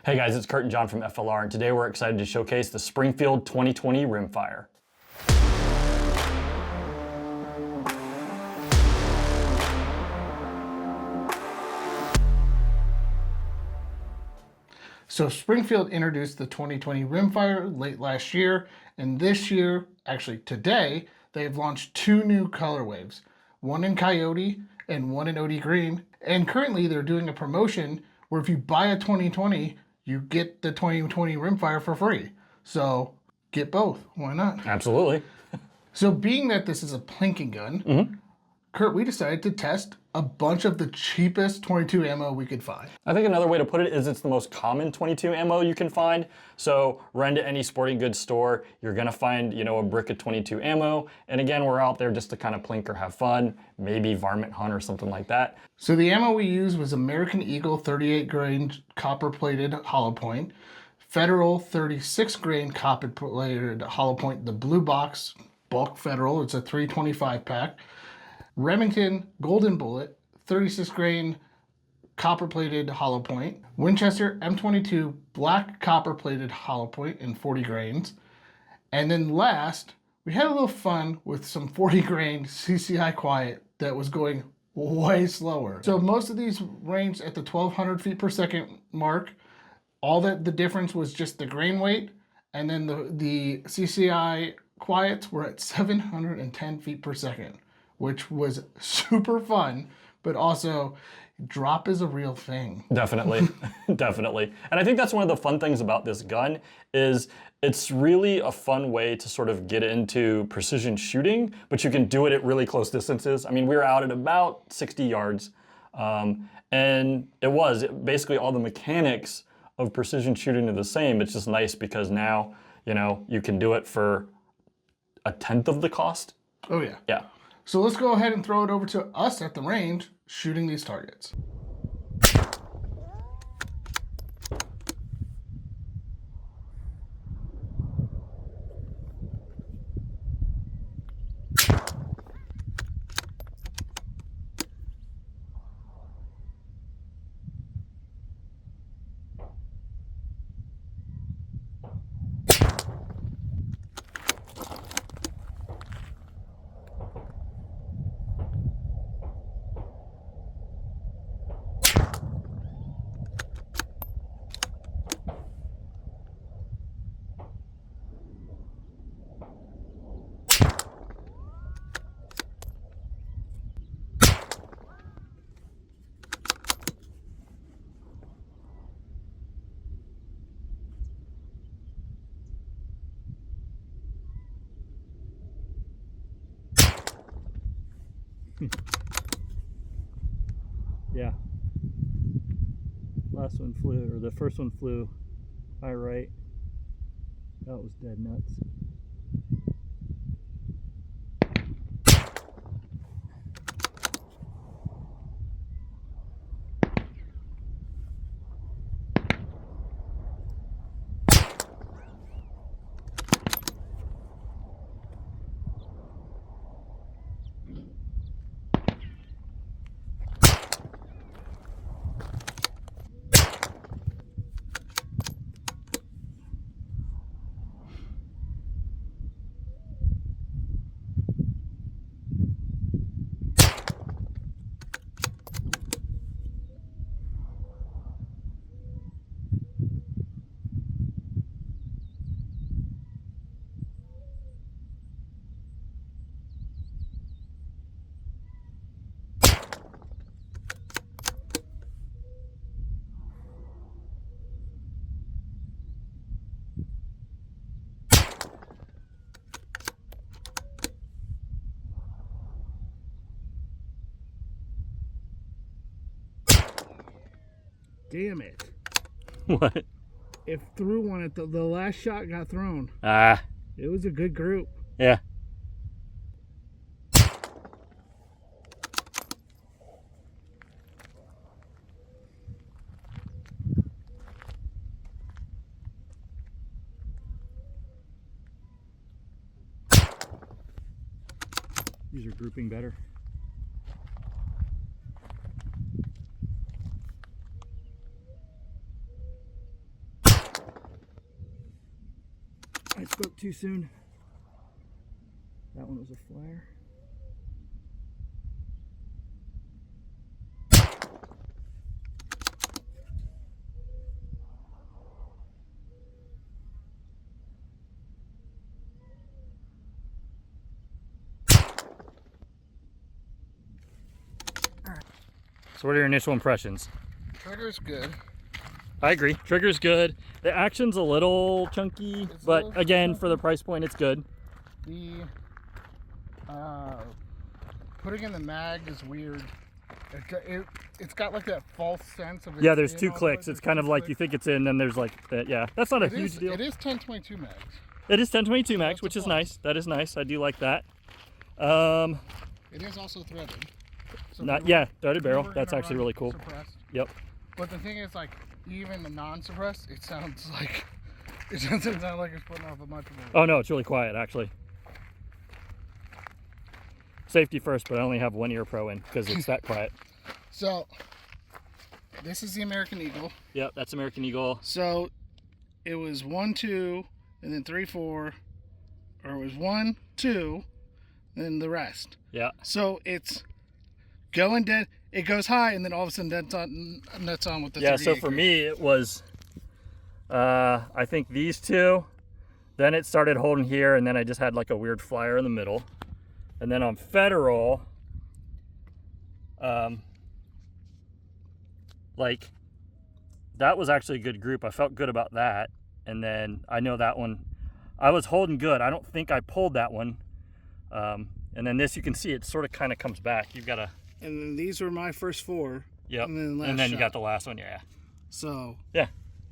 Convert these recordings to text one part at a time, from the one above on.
Hey guys, it's Kurt and John from FLR, and today we're excited to showcase the Springfield 2020 Rimfire. So Springfield introduced the 2020 Rimfire late last year, and this year, actually today, they have launched two new color waves, one in Coyote and one in OD Green. And currently they're doing a promotion where if you buy a 2020, you get the 2020 Rimfire for free. So get both, why not? Absolutely. So being that this is a plinking gun, Kurt, we decided to test a bunch of the cheapest 22 ammo we could find. I think another way to put it is it's the most common 22 ammo you can find. So run to any sporting goods store, you're gonna find, a brick of 22 ammo. And again, we're out there just to kind of plink or have fun, maybe varmint hunt or something like that. So the ammo we used was American Eagle 38 grain copper plated hollow point, Federal 36 grain copper plated hollow point, the blue box bulk Federal, it's a 325 pack. Remington Golden Bullet, 36 grain copper plated hollow point. Winchester M22 Black copper plated hollow point in 40 grains. And then last, we had a little fun with some 40 grain CCI Quiet that was going way slower. So most of these ranged at the 1200 feet per second mark. All that the difference was just the grain weight. And then the CCI Quiets were at 710 feet per second, which was super fun, but also drop is a real thing. Definitely, definitely. And I think that's one of the fun things about this gun is it's really a fun way to sort of get into precision shooting, but you can do it at really close distances. I mean, we were out at about 60 yards, and basically all the mechanics of precision shooting are the same. It's just nice because now, you can do it for a tenth of the cost. Oh yeah. Yeah. So let's go ahead and throw it over to us at the range, shooting these targets. Yeah. Last one flew, or the first one flew high right. That was dead nuts. Damn it. What? It threw one at the last shot got thrown. Ah. It was a good group. Yeah. These are grouping better. I spoke too soon. That one was a flare. So what are your initial impressions? Trigger's good. I agree. Trigger's good. The action's a little chunky, but again, for the price point, it's good. The putting in the mag is weird. It's got like that false sense of it. Yeah, there's 2 clicks. It's kind of like you think it's in, then there's like that. Yeah, that's not a huge deal. It is 1022 mags. It is 1022 max, which is nice. That is nice. I do like that. It is also threaded. So Yeah, threaded barrel. That's actually really cool. Suppressed. Yep. But the thing is, like, even the non-suppressed, it sounds like it doesn't sound like it's putting off a much more. Oh no, it's really quiet actually. Safety first, but I only have 1 ear pro in because it's that quiet. So this is the American Eagle. Yep, that's American Eagle. So it was 1, 2, and then 3, 4, or it was 1, 2, and then the rest. Yeah. So it's going dead. It goes high, and then all of a sudden that's on with the 38 so for me it was I think these 2, then it started holding here, and then I just had like a weird flyer in the middle, and then on Federal like that was actually a good group. I felt good about that, and then I know that one I was holding good. I don't think I pulled that one, and then this, you can see it sort of kind of comes back. You've got to. And then these were my first 4. Yep. And then, you got the last one. Yeah. So. Yeah.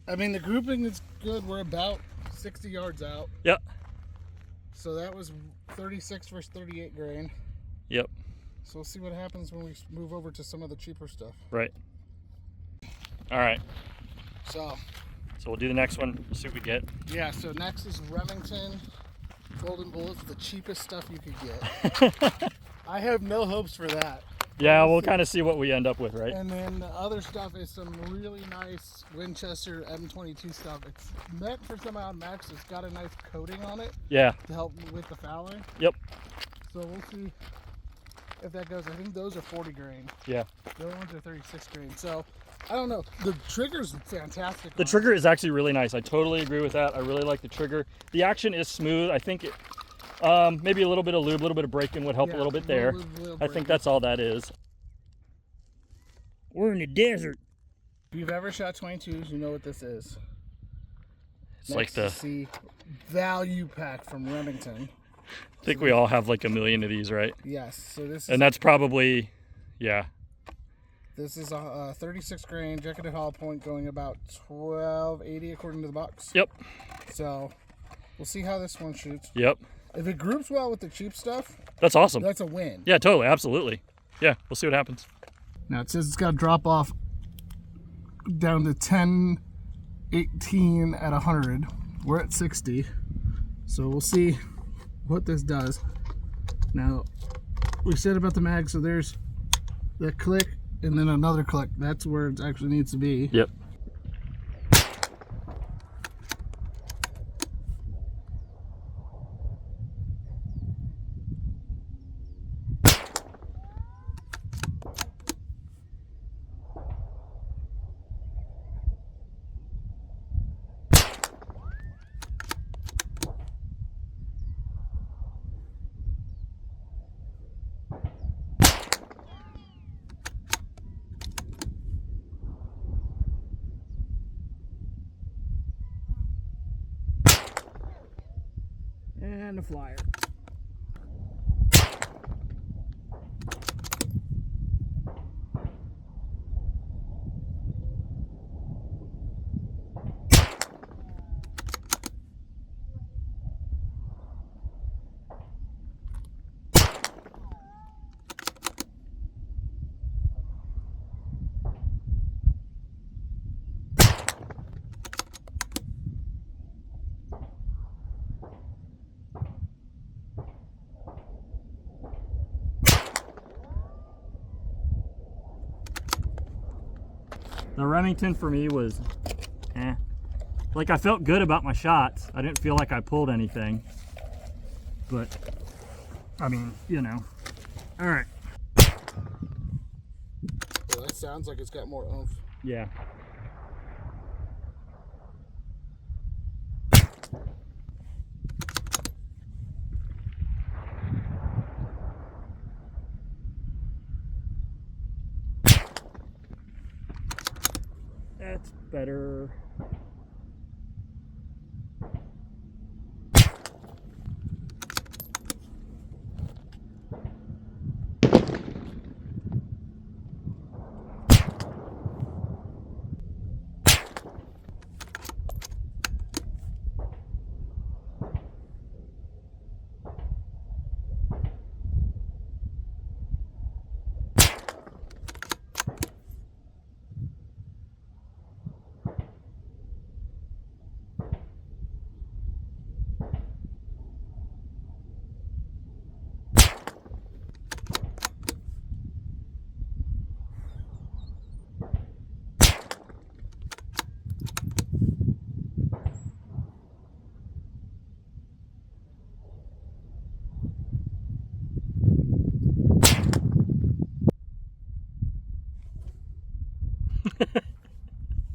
I mean, the grouping is good. We're about 60 yards out. Yep. So that was 36 versus 38 grain. Yep. So we'll see what happens when we move over to some of the cheaper stuff. Right. All right. So we'll do the next one. See what we get. Yeah. So next is Remington Golden Bullet, the cheapest stuff you could get. I have no hopes for that. Yeah, we'll kind of see what we end up with, right? And then the other stuff is some really nice Winchester M22 stuff. It's meant for semi-automatics. It's got a nice coating on it. Yeah. To help with the fouling. Yep. So we'll see if that goes. I think those are 40 grain. Yeah. The other ones are 36 grain. So I don't know. The trigger's fantastic. The trigger is actually really nice. I totally agree with that. I really like the trigger. The action is smooth. I think it. Maybe a little bit of lube, a little bit of braking would help a little bit there. I think that's all that is. We're in the desert. If you've ever shot 22s, you know what this is. It's like the value pack from Remington. I think we all have like a million of these, right? Yes. So this is, and that's probably, yeah. This is a 36 grain jacketed hollow point going about 1280 according to the box. Yep. So we'll see how this one shoots. Yep. If it groups well with the cheap stuff, that's awesome. That's a win. Yeah, totally, absolutely. Yeah, we'll see what happens. Now it says it's got to drop off down to 1018 at 100. We're at 60. So we'll see what this does. Now, we said about the mag, so there's the click and then another click. That's where it actually needs to be. Yep. And a flyer. The Remington for me was, Like, I felt good about my shots. I didn't feel like I pulled anything. But, I mean, you know. All right. Well, that sounds like it's got more oomph. Yeah. That's better.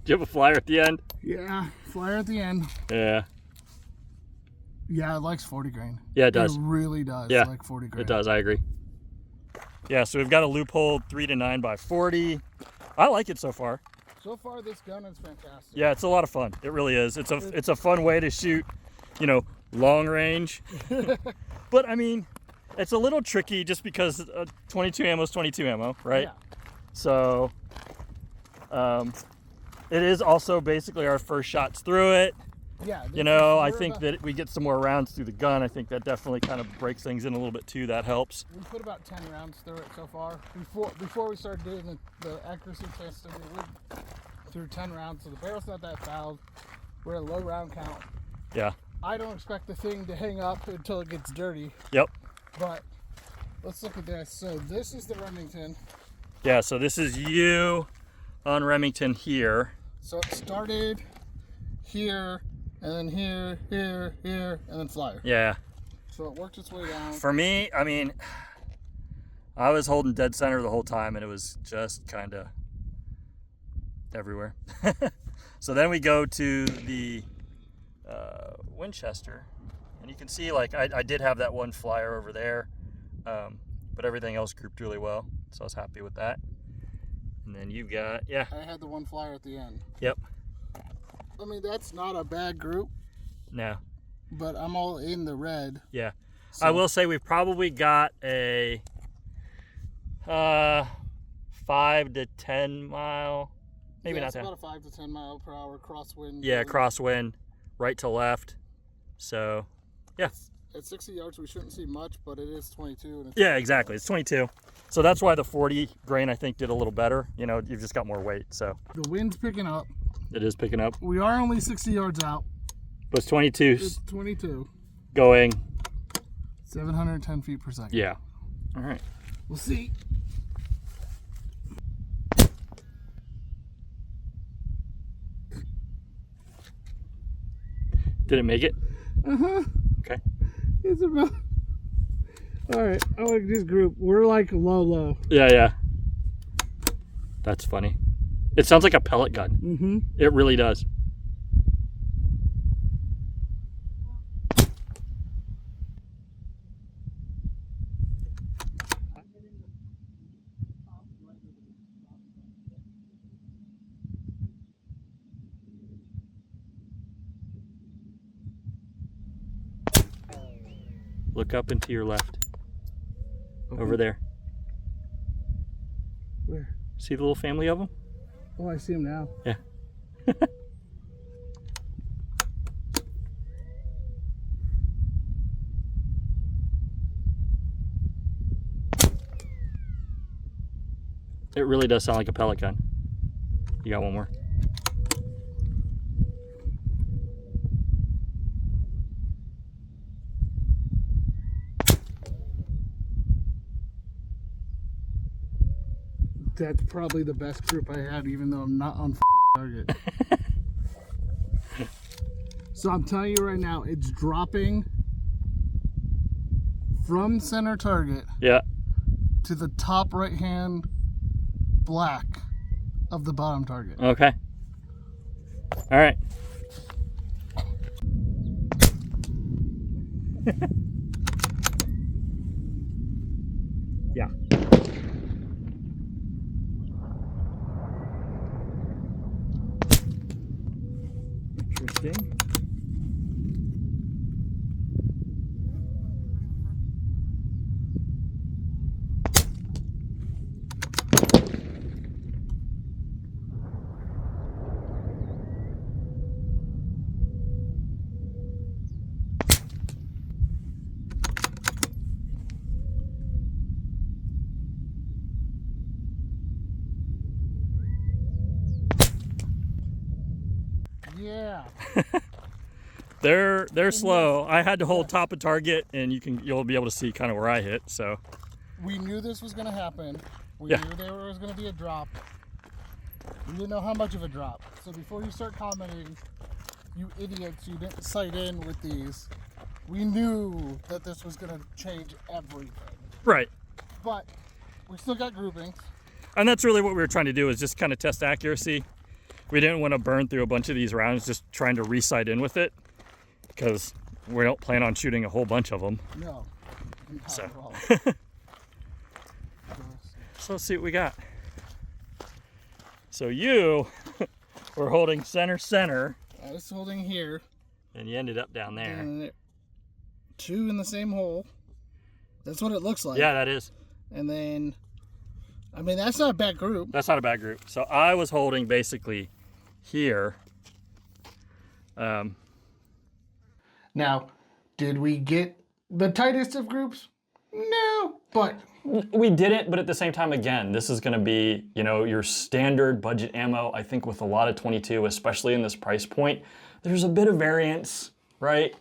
Do you have a flyer at the end? Yeah, flyer at the end. Yeah. Yeah, it likes 40 grain. Yeah, it does. It really does. Yeah, like 40 grain. It does, I agree. Yeah, so we've got a loophole 3 to 9 by 40. I like it so far. So far, this gun is fantastic. Yeah, it's a lot of fun. It really is. It's a fun way to shoot, you know, long range. But I mean, it's a little tricky just because 22 ammo is 22 ammo, right? Yeah. So, it is also basically our first shots through it. Yeah. You know, I think that we get some more rounds through the gun. I think that definitely kind of breaks things in a little bit too. That helps. We put about 10 rounds through it so far. Before we started doing the accuracy testing, we threw 10 rounds, so the barrel's not that fouled. We're at a low round count. Yeah. I don't expect the thing to hang up until it gets dirty. Yep. But let's look at this. So this is the Remington. Yeah, so this is you on Remington here. So it started here, and then here, here, and then flyer. Yeah. So it worked its way down. For me, I mean, I was holding dead center the whole time, and it was just kind of everywhere. So then we go to the Winchester, and you can see, like, I did have that one flyer over there, but everything else grouped really well, so I was happy with that. And then you got, yeah. I had the one flyer at the end. Yep. I mean, that's not a bad group, No. but I'm all in the red. Yeah. So, I will say we've probably got a 5 to 10 mile, maybe yeah, not it's that. about a 5 to 10 mile per hour crosswind. Yeah, crosswind, right to left. So, yeah. At 60 yards, we shouldn't see much, but it is 22. And it's Yeah, exactly. It's 22. So that's why the 40 grain, I think, did a little better. You know, you've just got more weight, so. The wind's picking up. It is picking up. We are only 60 yards out. But it's 22 It's 22. going. 710 feet per second. Yeah. All right. We'll see. Did it make it? Uh-huh. Okay. It's about... All right, I like this group. We're like low. Yeah, yeah. That's funny. It sounds like a pellet gun. Mm-hmm. It really does. Look up and to your left. Okay. Over there. Where? See the little family of them? Oh, I see him now. Yeah. It really does sound like a pellet gun. You got one more? That's probably the best group I had, even though I'm not on target. So I'm telling you right now, it's dropping from center target Yeah. to the top right hand black of the bottom target. Okay. All right. Yeah. Interesting. Yeah. They're slow. I had to hold top of target, and you'll be able to see kind of where I hit. So We knew this was going to happen. We Yeah. knew there was going to be a drop. We didn't know how much of a drop. So before you start commenting, you idiots, you didn't sight in with these. We knew that this was going to change everything. right, But we still got groupings. and that's really what we were trying to do, is just kind of test accuracy. We didn't want to burn through a bunch of these rounds just trying to re-sight in with it, because we don't plan on shooting a whole bunch of them. No, not So. at all. So let's see what we got. So you were holding center, I was holding here. and you ended up down there. And two in the same hole. That's what it looks like. Yeah, that is. And then, I mean, that's not a bad group. That's not a bad group. So I was holding basically here. Now, did we get the tightest of groups? No, but We didn't, but at the same time, again, this is going to be, you know, your standard budget ammo. I think with a lot of 22, especially in this price point, there's a bit of variance, right?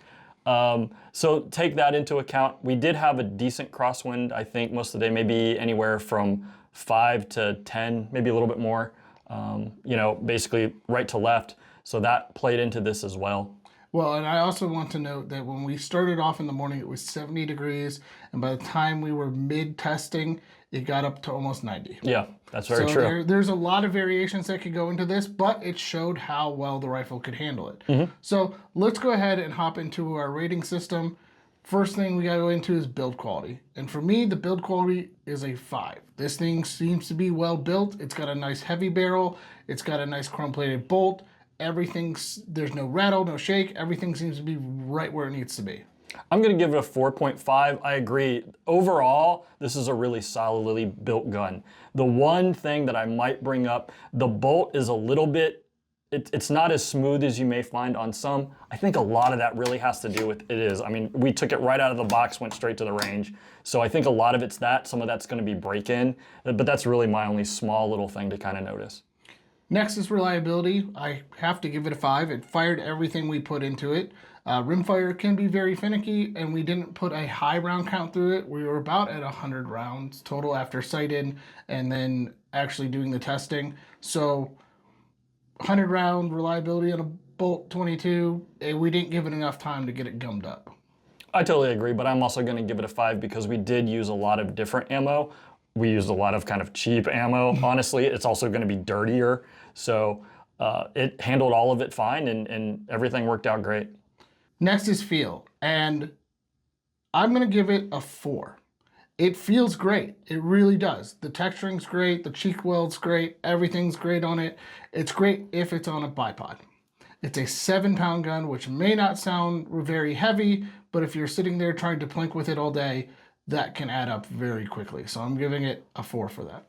So take that into account. We did have a decent crosswind, I think, most of the day, maybe anywhere from 5 to 10, maybe a little bit more, you know, basically right to left. So that played into this as well. well, and I also want to note that when we started off in the morning, it was 70 degrees, and by the time we were mid-testing, it got up to almost 90. Yeah, that's very So true. there's a lot of variations that could go into this, but it showed how well the rifle could handle it. So let's go ahead and hop into our rating system. First thing we gotta go into is build quality. And for me, the build quality is a 5. This thing seems to be well built. It's got a nice heavy barrel. It's got a nice chrome-plated bolt. There's no rattle, no shake. Everything seems to be right where it needs to be. I'm going to give it a 4.5. I agree. Overall, this is a really solidly built gun. The one thing that I might bring up, the bolt is a little bit, it's not as smooth as you may find on some. I think a lot of that really has to do with it is. I mean, we took it right out of the box, went straight to the range. So I think a lot of it's that. Some of that's going to be break-in. But that's really my only small little thing to kind of notice. Next is reliability. I have to give it a 5. It fired everything we put into it. Rimfire can be very finicky, and we didn't put a high round count through it. We were about at 100 rounds total after sight-in and then actually doing the testing. So 100 round reliability on a Bolt 22, we didn't give it enough time to get it gummed up. I totally agree, but I'm also going to give it a 5 because we did use a lot of different ammo. We used a lot of kind of cheap ammo. Honestly, it's also going to be dirtier. So it handled all of it fine, and everything worked out great. Next is feel, and I'm going to give it a 4. It feels great. It really does. The texturing's great. The cheek weld's great. Everything's great on it. It's great if it's on a bipod. It's a 7-pound gun, which may not sound very heavy, but if you're sitting there trying to plink with it all day, that can add up very quickly. So I'm giving it a 4 for that.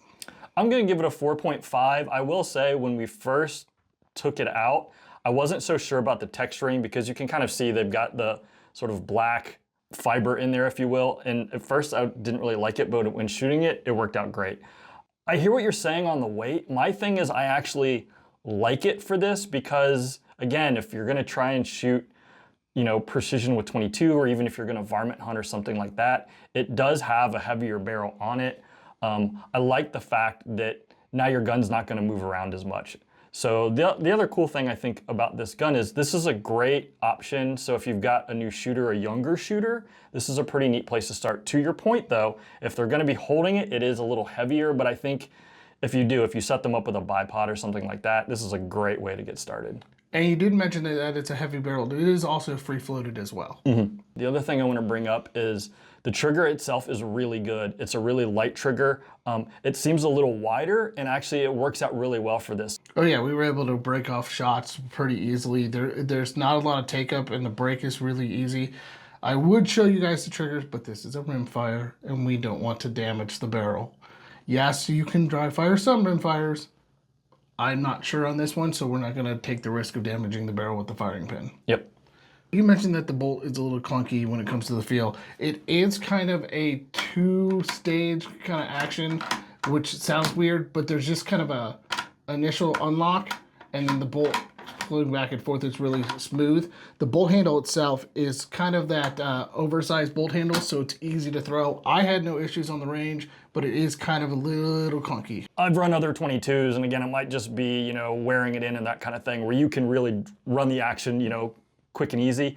I'm going to give it a 4.5. I will say when we first took it out, I wasn't so sure about the texturing because you can kind of see they've got the sort of black fiber in there, if you will. And at first I didn't really like it, but when shooting it, it worked out great. I hear what you're saying on the weight. My thing is I actually like it for this because, again, if you're going to try and shoot, you know, precision with 22, or even if you're going to varmint hunt or something like that, it does have a heavier barrel on it. I like the fact that now your gun's not going to move around as much. So the other cool thing I think about this gun is this is a great option. So if you've got a new shooter, a younger shooter, this is a pretty neat place to start. To your point though, if they're gonna be holding it, it is a little heavier, but I think if you set them up with a bipod or something like that, this is a great way to get started. And you did mention that it's a heavy barrel. It is also free floated as well. The other thing I want to bring up is the trigger itself is really good. It's a really light trigger. It seems a little wider, and actually it works out really well for this. Oh yeah, we were able to break off shots pretty easily. There's not a lot of take up, and the break is really easy. I would show you guys the triggers, but this is a rimfire, and we don't want to damage the barrel. Yes, you can dry fire some rimfires. I'm not sure on this one, so we're not going to take the risk of damaging the barrel with the firing pin. Yep. You mentioned that the bolt is a little clunky when it comes to the feel. It is kind of a two-stage kind of action, which sounds weird, but there's just kind of a initial unlock, and then the bolt flowing back and forth is really smooth. The bolt handle itself is kind of that oversized bolt handle, so it's easy to throw. I had no issues on the range, but it is kind of a little clunky. I've run other 22s, and again, it might just be, you know, wearing it in and that kind of thing, where you can really run the action, you know, quick and easy.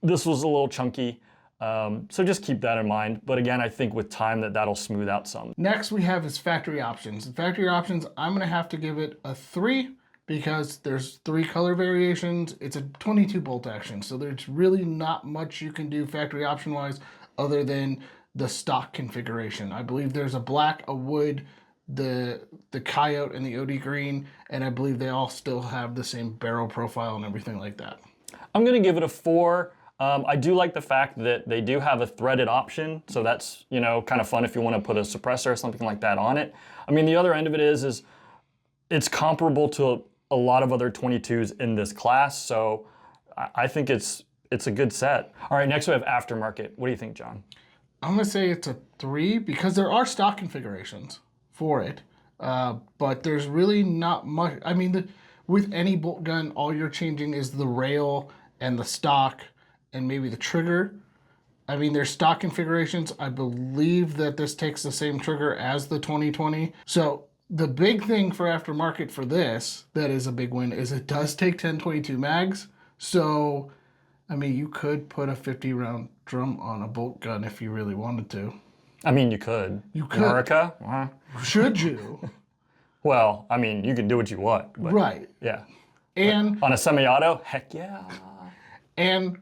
This was a little chunky, so just keep that in mind. But again, I think with time that'll smooth out some. Next we have is factory options. The factory options, I'm gonna have to give it a 3 because there's 3 color variations. It's a 22 bolt action, so there's really not much you can do factory option wise other than the stock configuration. I believe there's a black, a wood, the Coyote and the OD Green, and I believe they all still have the same barrel profile and everything like that. I'm gonna give it a 4. I do like the fact that they do have a threaded option, so that's, you know, kind of fun if you want to put a suppressor or something like that on it. I mean, the other end of it is it's comparable to a lot of other 22s in this class, so I think it's a good set. All right, next we have aftermarket. What do you think, John? I'm gonna say it's a 3 because there are stock configurations for it, but there's really not much. I mean, with any bolt gun, all you're changing is the rail and the stock and maybe the trigger. I mean, there's stock configurations. I believe that this takes the same trigger as the 2020. So the big thing for aftermarket for this, that is a big win, is it does take 1022 mags. So, I mean, you could put a 50 round drum on a bolt gun if you really wanted to. I mean, you could. You could. America? Should you? Well, I mean, you can do what you want. But right. Yeah. And on a semi-auto, heck yeah. And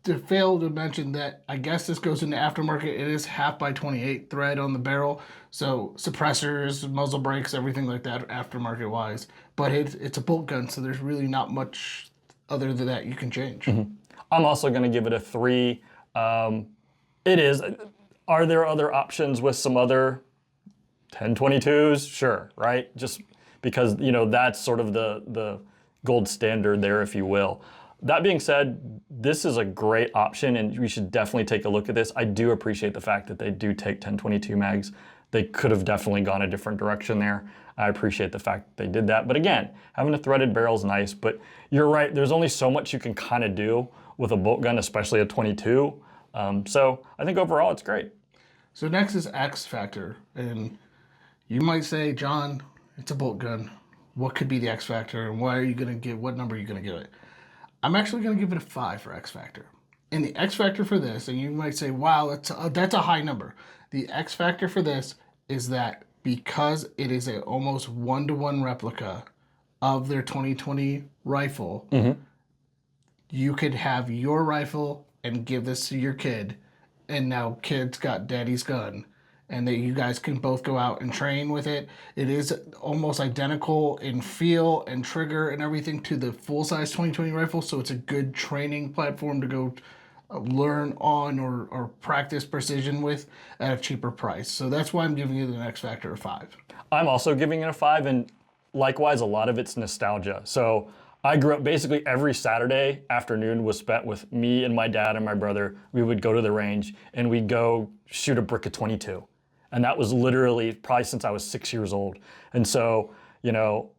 to fail to mention that, I guess this goes into aftermarket. It is 1/2x28 thread on the barrel, so suppressors, muzzle brakes, everything like that, aftermarket wise. But it's a bolt gun, so there's really not much other than that you can change. I'm also going to give it a 3. It is. Are there other options with some other 1022s? Sure, right? Just because, you know, that's sort of the gold standard there, if you will. That being said, this is a great option, and we should definitely take a look at this. I do appreciate the fact that they do take 1022 mags. They could have definitely gone a different direction there. I appreciate the fact that they did that. But again, having a threaded barrel is nice, but you're right, there's only so much you can kind of do with a bolt gun, especially a 22. So I think overall it's great. So next is X Factor, and you might say, John, it's a bolt gun. What could be the X Factor, and what number are you gonna give it? I'm actually going to give it a 5 for X Factor. And the X Factor for this, and you might say, wow, that's a high number. The X Factor for this is that because it is a almost one-to-one replica of their 2020 rifle, you could have your rifle and give this to your kid, and now kid's got daddy's gun. And that you guys can both go out and train with it. It is almost identical in feel and trigger and everything to the full-size 2020 rifle, so it's a good training platform to go learn on or practice precision with at a cheaper price. So that's why I'm giving it an X Factor of 5. I'm also giving it a 5, and likewise, a lot of it's nostalgia. So I grew up basically every Saturday afternoon was spent with me and my dad and my brother. We would go to the range and we'd go shoot a brick of 22. And that was literally probably since I was 6 years old. And so, you know,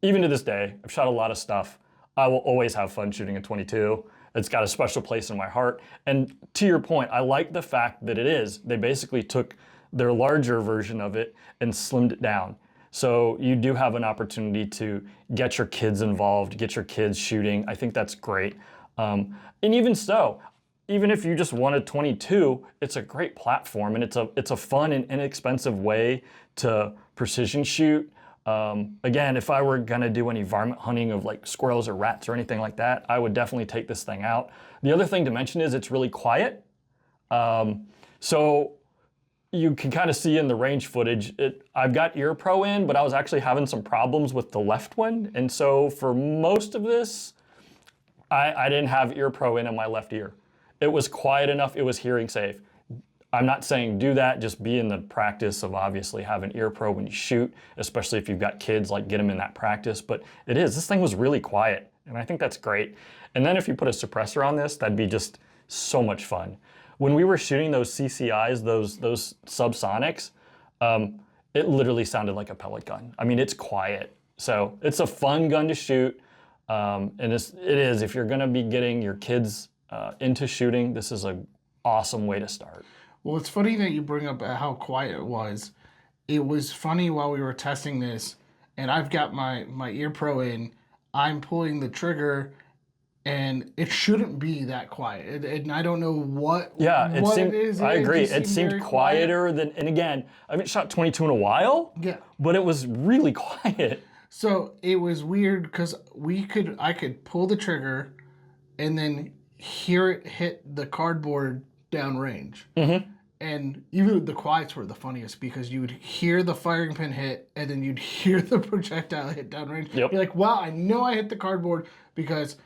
even to this day, I've shot a lot of stuff. I will always have fun shooting a 22. It's got a special place in my heart. And to your point, I like the fact that they basically took their larger version of it and slimmed it down. So you do have an opportunity to get your kids involved, get your kids shooting. I think that's great. And even so, even if you just want a 22, it's a great platform, and it's a fun and inexpensive way to precision shoot. Again, if I were gonna do any varmint hunting of like squirrels or rats or anything like that, I would definitely take this thing out. The other thing to mention is it's really quiet. So you can kind of see in the range footage, I've got Ear Pro in, but I was actually having some problems with the left one. And so for most of this, I didn't have Ear Pro in my left ear. It was quiet enough, it was hearing safe. I'm not saying do that, just be in the practice of obviously having Ear Pro when you shoot, especially if you've got kids, like get them in that practice. But this thing was really quiet, and I think that's great. And then if you put a suppressor on this, that'd be just so much fun. When we were shooting those CCIs, those subsonics, it literally sounded like a pellet gun. I mean, it's quiet. So it's a fun gun to shoot. And it is, if you're gonna be getting your kids into shooting, this is an awesome way to start. Well, it's funny that you bring up how quiet it was. It was funny while we were testing this, and I've got my Ear Pro in, I'm pulling the trigger, and it shouldn't be that quiet. And I don't know what it is. I agree. It seemed quieter than, and again, I haven't shot 22 in a while. Yeah. But it was really quiet. So it was weird because I could pull the trigger and then hear it hit the cardboard downrange. Mm-hmm. And even the quiets were the funniest because you would hear the firing pin hit and then you'd hear the projectile hit downrange. Yep. You're like, wow, I know I hit the cardboard because,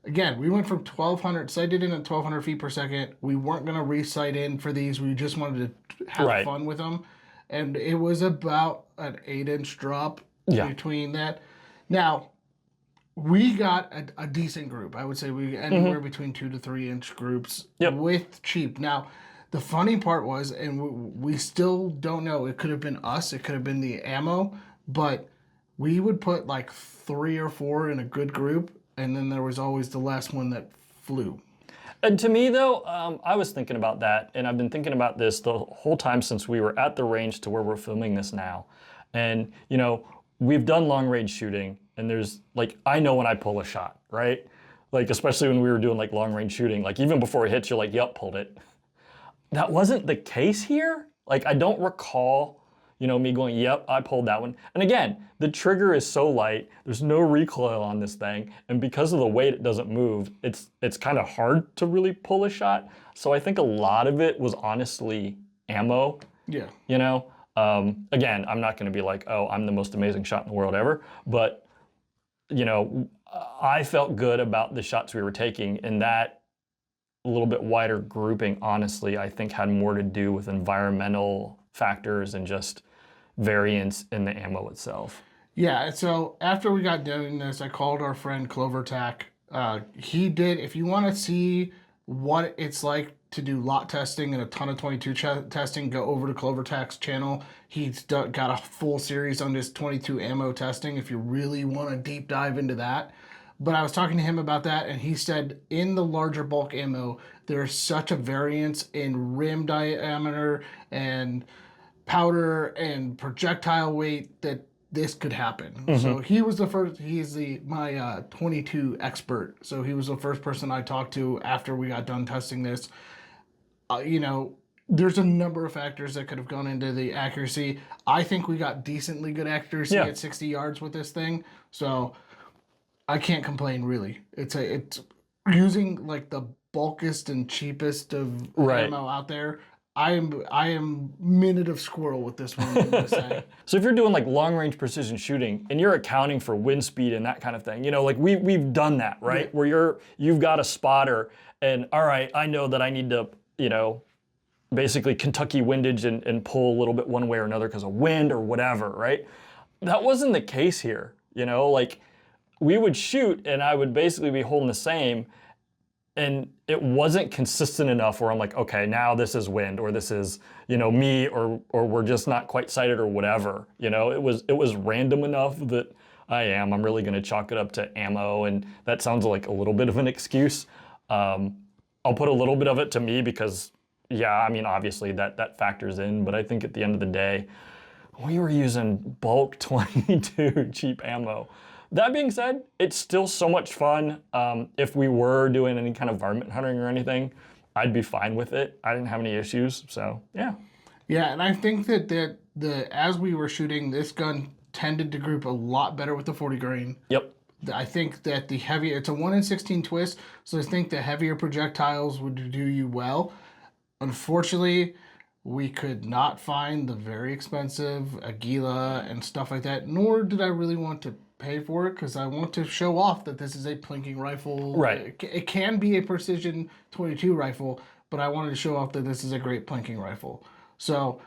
again, we went from 1,200, sighted in at 1,200 feet per second. We weren't going to re-sight in for these. We just wanted to have fun with them. And it was about an 8-inch drop between that. Now, we got a decent group. I would say we anywhere between 2 to 3 inch groups with cheap. Now, the funny part was, and we still don't know, it could have been us, it could have been the ammo, but we would put like 3 or 4 in a good group, and then there was always the last one that flew. And to me though, I was thinking about that, and I've been thinking about this the whole time since we were at the range to where we're filming this now. And you know, we've done long range shooting, and there's like, I know when I pull a shot, right? Like, especially when we were doing like long range shooting, like even before it hits, you're like, yep, pulled it. That wasn't the case here. Like, I don't recall, you know, me going, yep, I pulled that one. And again, the trigger is so light, there's no recoil on this thing, and because of the weight it doesn't move, it's kind of hard to really pull a shot. So I think a lot of it was honestly ammo. Yeah. You know? Again, I'm not gonna be like, oh, I'm the most amazing shot in the world ever, but, you know, I felt good about the shots we were taking, and that a little bit wider grouping, honestly, I think had more to do with environmental factors and just variance in the ammo itself. Yeah, so after we got doing this, I called our friend CloverTac. He did, if you want to see what it's like to do lot testing and a ton of 22 testing, go over to CloverTac's channel. He's got a full series on this 22 ammo testing if you really want to deep dive into that. But I was talking to him about that, and he said in the larger bulk ammo, there's such a variance in rim diameter and powder and projectile weight that this could happen. Mm-hmm. So he was the first, he's my 22 expert. So he was the first person I talked to after we got done testing this. You know, there's a number of factors that could have gone into the accuracy. I think we got decently good accuracy at 60 yards with this thing. So I can't complain, really. It's using like the bulkiest and cheapest of ammo out there. I am minute of squirrel with this one. I'm gonna say. So if you're doing like long range precision shooting and you're accounting for wind speed and that kind of thing, you know, like we've done that, right? Yeah. Where you've got a spotter, and all right, I know that I need to, you know, basically Kentucky windage and pull a little bit one way or another because of wind or whatever, right? That wasn't the case here, you know, like. We would shoot and I would basically be holding the same, and it wasn't consistent enough where I'm like, okay, now this is wind, or this is, you know, me, or we're just not quite sighted or whatever. You know, it was random enough that I'm really gonna chalk it up to ammo, and that sounds like a little bit of an excuse. I'll put a little bit of it to me because, yeah, I mean, obviously that factors in, but I think at the end of the day, we were using bulk 22 cheap ammo. That being said, it's still so much fun. If we were doing any kind of varmint hunting or anything, I'd be fine with it. I didn't have any issues, so yeah. Yeah, and I think that as we were shooting, this gun tended to group a lot better with the 40 grain. Yep. I think that it's a 1 in 16 twist, so I think the heavier projectiles would do you well. Unfortunately, we could not find the very expensive Aguila and stuff like that, nor did I really want to pay for it because I want to show off that this is a plinking rifle. Right. It can be a precision 22 rifle, but I wanted to show off that this is a great plinking rifle. So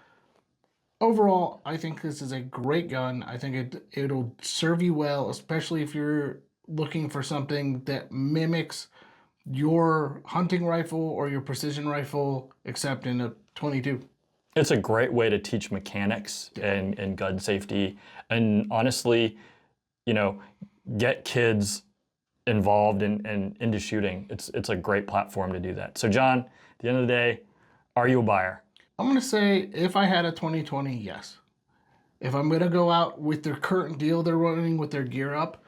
overall, I think this is a great gun. I think it'll serve you well, especially if you're looking for something that mimics your hunting rifle or your precision rifle, except in a 22. It's a great way to teach mechanics and gun safety. And honestly, you know, get kids involved and into shooting. It's a great platform to do that. So John, at the end of the day, are you a buyer? I'm going to say if I had a 2020, yes. If I'm going to go out with their current deal they're running with their gear up,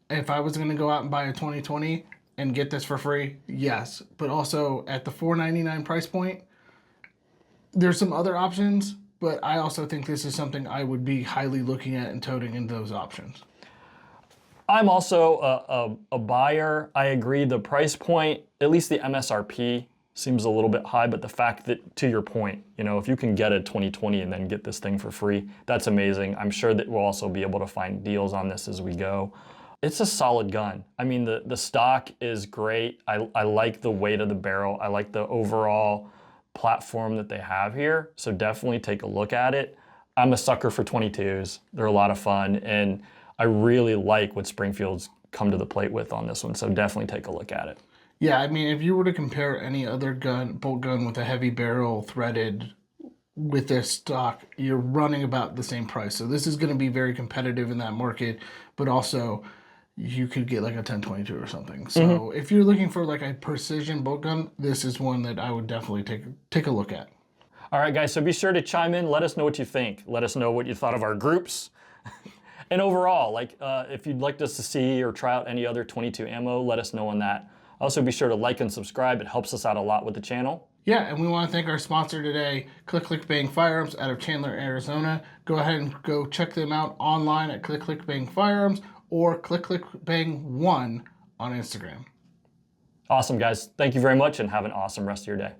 if I was going to go out and buy a 2020 and get this for free, yes. But also at the $499 price point, there's some other options, but I also think this is something I would be highly looking at and toting into those options. I'm also a buyer. I agree the price point, at least the MSRP, seems a little bit high, but the fact that, to your point, you know, if you can get a 2020 and then get this thing for free, that's amazing. I'm sure that we'll also be able to find deals on this as we go. It's a solid gun. I mean, the stock is great. I like the weight of the barrel. I like the overall platform that they have here. So definitely take a look at it. I'm a sucker for 22s. They're a lot of fun. And I really like what Springfield's come to the plate with on this one. So definitely take a look at it. Yeah, I mean, if you were to compare any other bolt gun with a heavy barrel threaded with this stock, you're running about the same price. So this is going to be very competitive in that market, but also you could get like a 1022 or something. So if you're looking for like a precision bolt gun, this is one that I would definitely take a look at. All right, guys, so be sure to chime in. Let us know what you think. Let us know what you thought of our groups. And overall, like if you'd like us to see or try out any other 22 ammo, let us know on that. Also, be sure to like and subscribe. It helps us out a lot with the channel. Yeah, and we want to thank our sponsor today, Click Click Bang Firearms out of Chandler, Arizona. Go ahead and go check them out online at Click Click Bang Firearms or Click Click Bang 1 on Instagram. Awesome, guys. Thank you very much and have an awesome rest of your day.